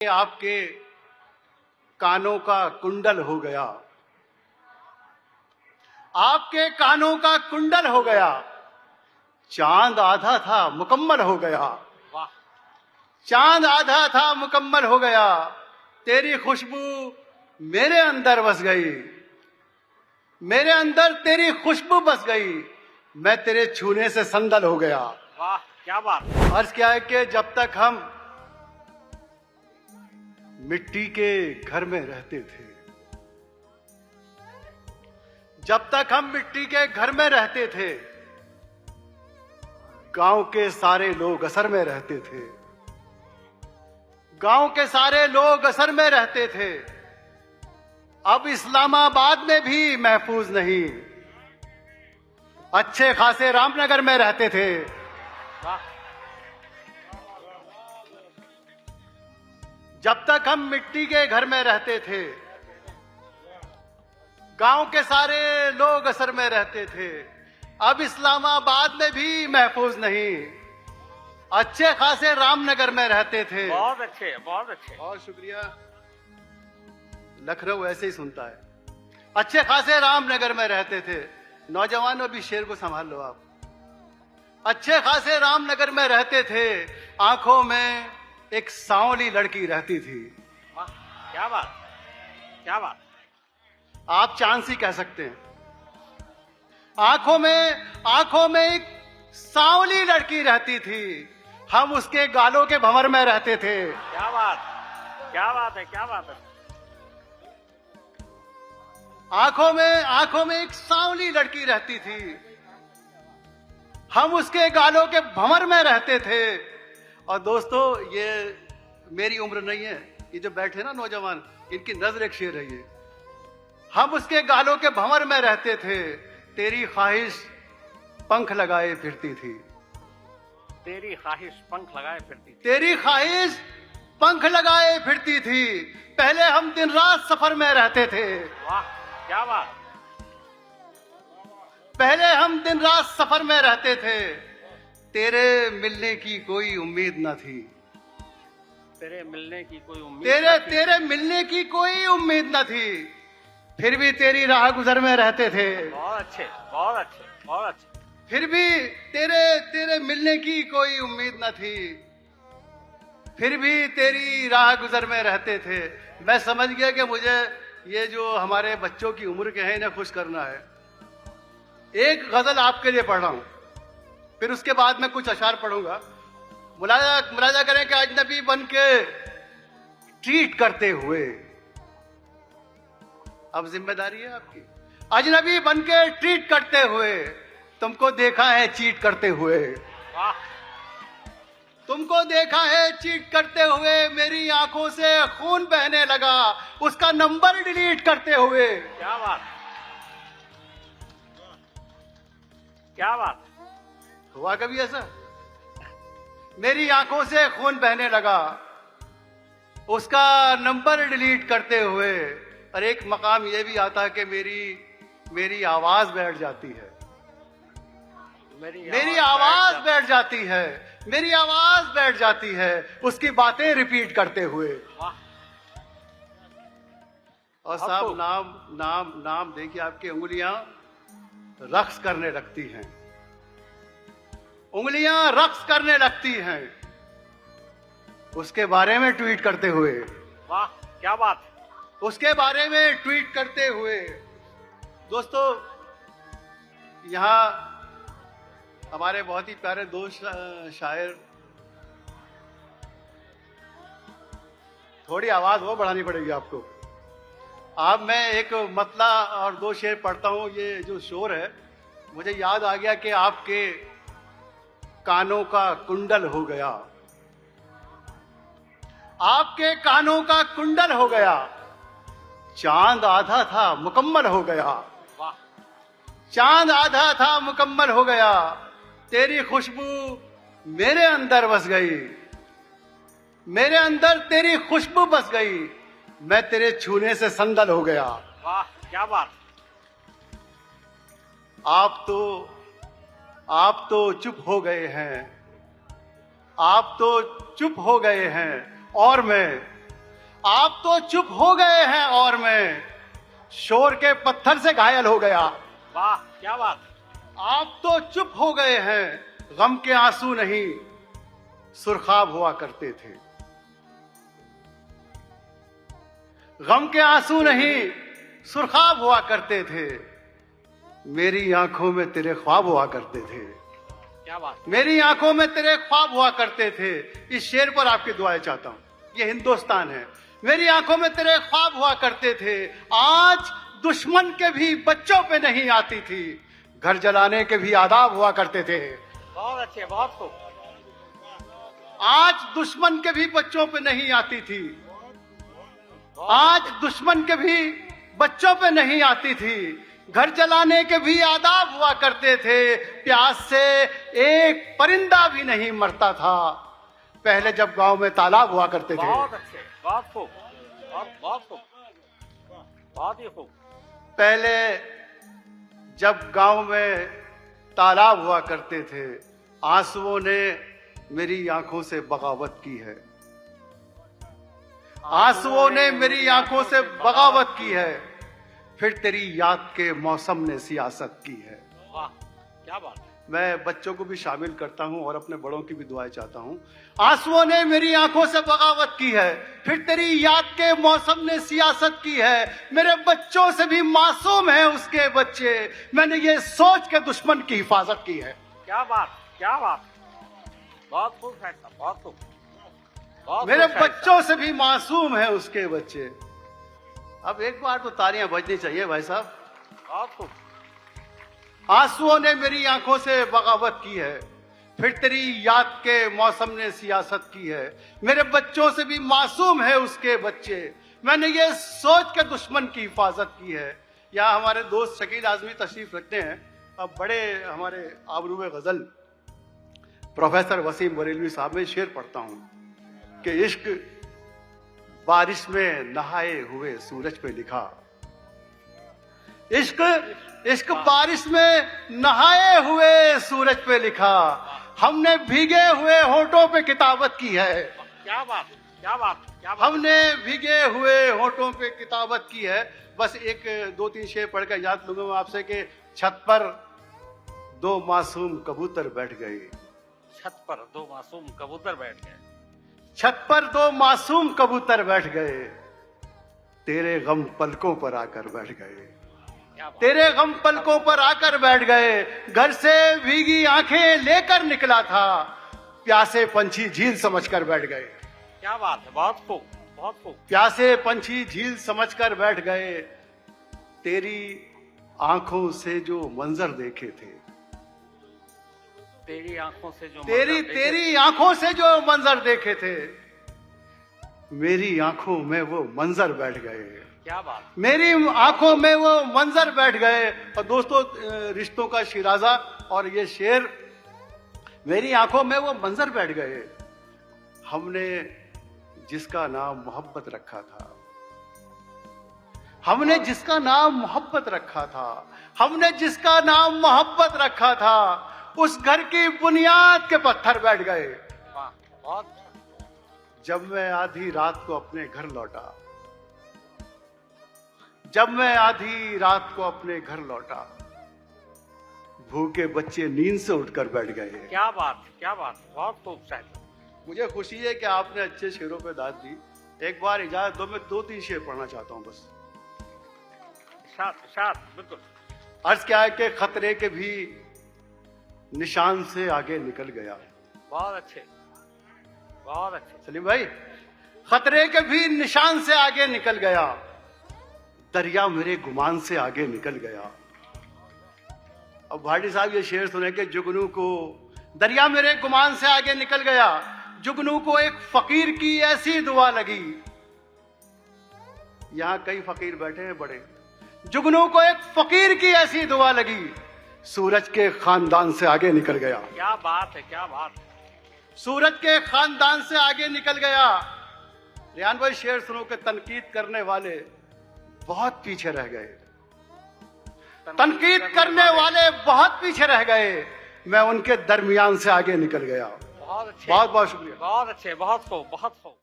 आपके कानों का कुंडल हो गया, आपके कानों का कुंडल हो गया। चांद आधा था मुकम्मल हो गया, वाह, चांद आधा था मुकम्मल हो गया। तेरी खुशबू मेरे अंदर बस गई, मेरे अंदर तेरी खुशबू बस गई। मैं तेरे छूने से संदल हो गया। वाह, क्या बात। अर्ज क्या है कि जब तक हम मिट्टी के घर में रहते थे, जब तक हम मिट्टी के घर में रहते थे, गांव के सारे लोग असर में रहते थे, गांव के सारे लोग असर में रहते थे। अब इस्लामाबाद में भी महफूज नहीं, अच्छे खासे रामनगर में रहते थे। वाह, जब तक हम मिट्टी के घर में रहते थे, गांव के सारे लोग असर में रहते थे। अब इस्लामाबाद में भी महफूज नहीं, अच्छे खासे रामनगर में रहते थे। बहुत अच्छे, बहुत अच्छे। बहुत शुक्रिया। लखनऊ ऐसे ही सुनता है। अच्छे खासे रामनगर में रहते थे। नौजवानों भी शेर को संभाल लो आप। अच्छे खासे रामनगर में रहते थे। आंखों में एक सांवली लड़की रहती थी। वाह, क्या बात, क्या बात। आप चांद सी कह सकते हैं। आंखों में एक सांवली लड़की रहती थी। हम उसके गालों के भंवर में रहते थे। क्या बात, क्या बात है, क्या बात है। आंखों में एक सांवली लड़की रहती थी। हम उसके गालों के भंवर में रहते थे। और दोस्तों, ये मेरी उम्र नहीं है, ये जो बैठे ना नौजवान, इनकी नजर एक शेर है ये। हम उसके गालों के भंवर में रहते थे। तेरी ख्वाहिश पंख लगाए फिरती थी, तेरी ख्वाहिश पंख लगाए फिरती थी। तेरी ख्वाहिश पंख लगाए फिरती थी। पहले हम दिन रात सफर में रहते थे। वाह, क्या बात। पहले हम दिन रात सफर में रहते थे। तेरे मिलने की कोई उम्मीद न थी, तेरे मिलने की कोई उम्मीद तेरे न थी। तेरे मिलने की कोई उम्मीद न थी। फिर भी तेरी राह गुजर में रहते थे। बहुत अच्छे, बहुत अच्छे, बहुत अच्छे। फिर भी तेरे मिलने की कोई उम्मीद न थी। फिर भी तेरी राह गुजर में रहते थे। मैं समझ गया कि मुझे ये जो हमारे बच्चों की उम्र के हैं, इन्हें खुश करना है। एक गजल आपके लिए पढ़ रहा हूं, फिर उसके बाद मैं कुछ अशार पढ़ूंगा। मुलाजा करें कि अजनबी बन के ट्रीट करते हुए, अब जिम्मेदारी है आपकी। अजनबी बन के ट्रीट करते हुए, तुमको देखा है चीट करते हुए। वाह, तुमको देखा है चीट करते हुए। मेरी आंखों से खून बहने लगा, उसका नंबर डिलीट करते हुए। क्या बात, क्या बात। हुआ कभी ऐसा? मेरी आंखों से खून बहने लगा, उसका नंबर डिलीट करते हुए। और एक मकाम यह भी आता है कि मेरी आवाज बैठ जाती है, मेरी आवाज बैठ जाती है, मेरी आवाज बैठ जाती है, उसकी बातें रिपीट करते हुए। वाह। और साहब, नाम देखिए, आपकी उंगलियां रक्स करने लगती हैं, उंगलियां रक्स करने लगती हैं, उसके बारे में ट्वीट करते हुए। वाह, क्या बात। उसके बारे में ट्वीट करते हुए। दोस्तों, यहां हमारे बहुत ही प्यारे दोस्त शायर, थोड़ी आवाज वो बढ़ानी पड़ेगी आपको। अब मैं एक मतला और दो शेर पढ़ता हूं। ये जो शोर है, मुझे याद आ गया कि आपके कानों का कुंडल हो गया, आपके कानों का कुंडल हो गया। चांद आधा था मुकम्मल हो गया, वाह, चांद आधा था मुकम्मल हो गया। तेरी खुशबू मेरे अंदर बस गई, मेरे अंदर तेरी खुशबू बस गई। मैं तेरे छूने से संदल हो गया। वाह, क्या बात। आप तो चुप हो गए हैं, आप तो चुप हो गए हैं। और मैं आप तो चुप हो गए हैं और मैं शोर के पत्थर से घायल हो गया। वाह क्या बात। आप तो चुप हो गए हैं, गम के आंसू नहीं सुरखाब हुआ करते थे। गम के आंसू नहीं सुरखाब हुआ करते थे। मेरी आंखों में तेरे ख्वाब हुआ करते थे। क्या बात। मेरी आंखों में तेरे ख्वाब हुआ करते थे। इस शेर पर आपकी दुआएं चाहता हूं। ये हिंदुस्तान है। मेरी आंखों में तेरे ख्वाब हुआ करते थे। आज दुश्मन के भी बच्चों पे नहीं आती थी। घर जलाने के भी आदाब हुआ करते थे। बहुत अच्छे, बहुत खूब। आज दुश्मन के भी बच्चों पे नहीं आती थी। आज दुश्मन के भी बच्चों पे नहीं आती थी। घर जलाने के भी आदाब हुआ करते थे। प्यास से एक परिंदा भी नहीं मरता था पहले जब गांव में तालाब हुआ करते थे। बहुत अच्छे, बहुत खूब, बहुत खूब, बहुत ही खूब। पहले जब गांव में तालाब हुआ करते थे, आंसुओं ने मेरी आंखों से बगावत की है। आंसुओं ने मेरी आंखों से बगावत की है। फिर तेरी याद के मौसम ने सियासत की है। वाह क्या बात। मैं बच्चों को भी शामिल करता हूं और अपने बड़ों की भी दुआएं चाहता हूं। आंसुओं ने मेरी आंखों से बगावत की है। फिर तेरी याद के मौसम ने सियासत की है। मेरे बच्चों से भी मासूम है उसके बच्चे। मैंने ये सोच के दुश्मन की हिफाजत की है। क्या बात, क्या बात। बहुत खूब फैसला, बहुत खूब। मेरे बच्चों से भी मासूम है उसके बच्चे। अब एक बार तो तालियां बजनी चाहिए भाई साहब। बहुत खूब। आंसुओं ने मेरी आंखों से बगावत की है। फिर तेरी याद के मौसम ने सियासत की है। मेरे बच्चों से भी मासूम है उसके बच्चे। मैंने ये सोच के दुश्मन की हिफाजत की है। यहाँ हमारे दोस्त शकील आजमी तशरीफ रखते हैं। अब बड़े हमारे आबरूए गजल प्रोफेसर वसीम बरेलवी साहब में शेर पढ़ता हूं कि इश्क बारिश में नहाए हुए सूरज पे लिखा। इश्क बारिश में नहाए हुए सूरज पे लिखा। हमने भीगे हुए होठों पे किताबत की है। क्या बात, क्या बात, क्या बात। हमने भीगे हुए होठों पे किताबत की है। बस एक दो तीन शेर पढ़ कर याद लूंगा मैं आपसे कि छत पर दो मासूम कबूतर बैठ गए। छत पर दो मासूम कबूतर बैठ गए। छत पर दो मासूम कबूतर बैठ गए। तेरे गम पलकों पर आकर बैठ गए। तेरे गम पलकों पर आकर बैठ गए। घर से भीगी आंखें लेकर निकला था। प्यासे पंछी झील समझकर बैठ गए। क्या बात है, बहुत खूब, बहुत खूब। प्यासे पंछी झील समझकर बैठ गए। तेरी आंखों से जो मंजर देखे थे। तेरी आंखों से जो तेरी आंखों से जो मंजर देखे थे। मेरी आंखों में वो मंजर बैठ गए। क्या बात। मेरी आंखों में वो मंजर बैठ गए। और दोस्तों रिश्तों का शिराजा और ये शेर, मेरी आंखों में वो मंजर बैठ गए। हमने जिसका नाम मोहब्बत रखा था। हमने जिसका नाम मोहब्बत रखा था। हमने जिसका नाम मोहब्बत रखा था। उस घर की बुनियाद के पत्थर बैठ गए। वाह बहुत। जब मैं आधी रात को अपने घर लौटा। जब मैं आधी रात को अपने घर लौटा। भूखे बच्चे नींद से उठकर बैठ गए। क्या बात, क्या बात, बहुत खूब शायद। मुझे खुशी है कि आपने अच्छे शेरों पे दाद दी। एक बार इजाजत दो, मैं दो तीन शेर पढ़ना चाहता हूं बस। शाद बिल्कुल। अर्ज क्या है कि खतरे के भी निशान से आगे निकल गया। बहुत अच्छे, बहुत अच्छे। सलीम भाई, खतरे के भी निशान से आगे निकल गया। दरिया मेरे गुमान से आगे निकल गया। अब भाटी साहब ये शेर सुने कि जुगनू को दरिया मेरे गुमान से आगे निकल गया। जुगनू को एक फकीर की ऐसी दुआ लगी। यहां कई फकीर बैठे हैं बड़े। जुगनू को एक फकीर की ऐसी दुआ लगी। सूरज के खानदान से आगे निकल गया। क्या बात है, क्या बात। सूरज के खानदान से आगे निकल गया। रियान भाई शेर सुनो के तनकीद करने वाले बहुत पीछे रह गए। तनकीद करने वाले बहुत पीछे रह गए। मैं उनके दरमियान से आगे निकल गया। बहुत अच्छे, बहुत बहुत शुक्रिया। बहुत अच्छे, बहुत खूब, बहुत खूब।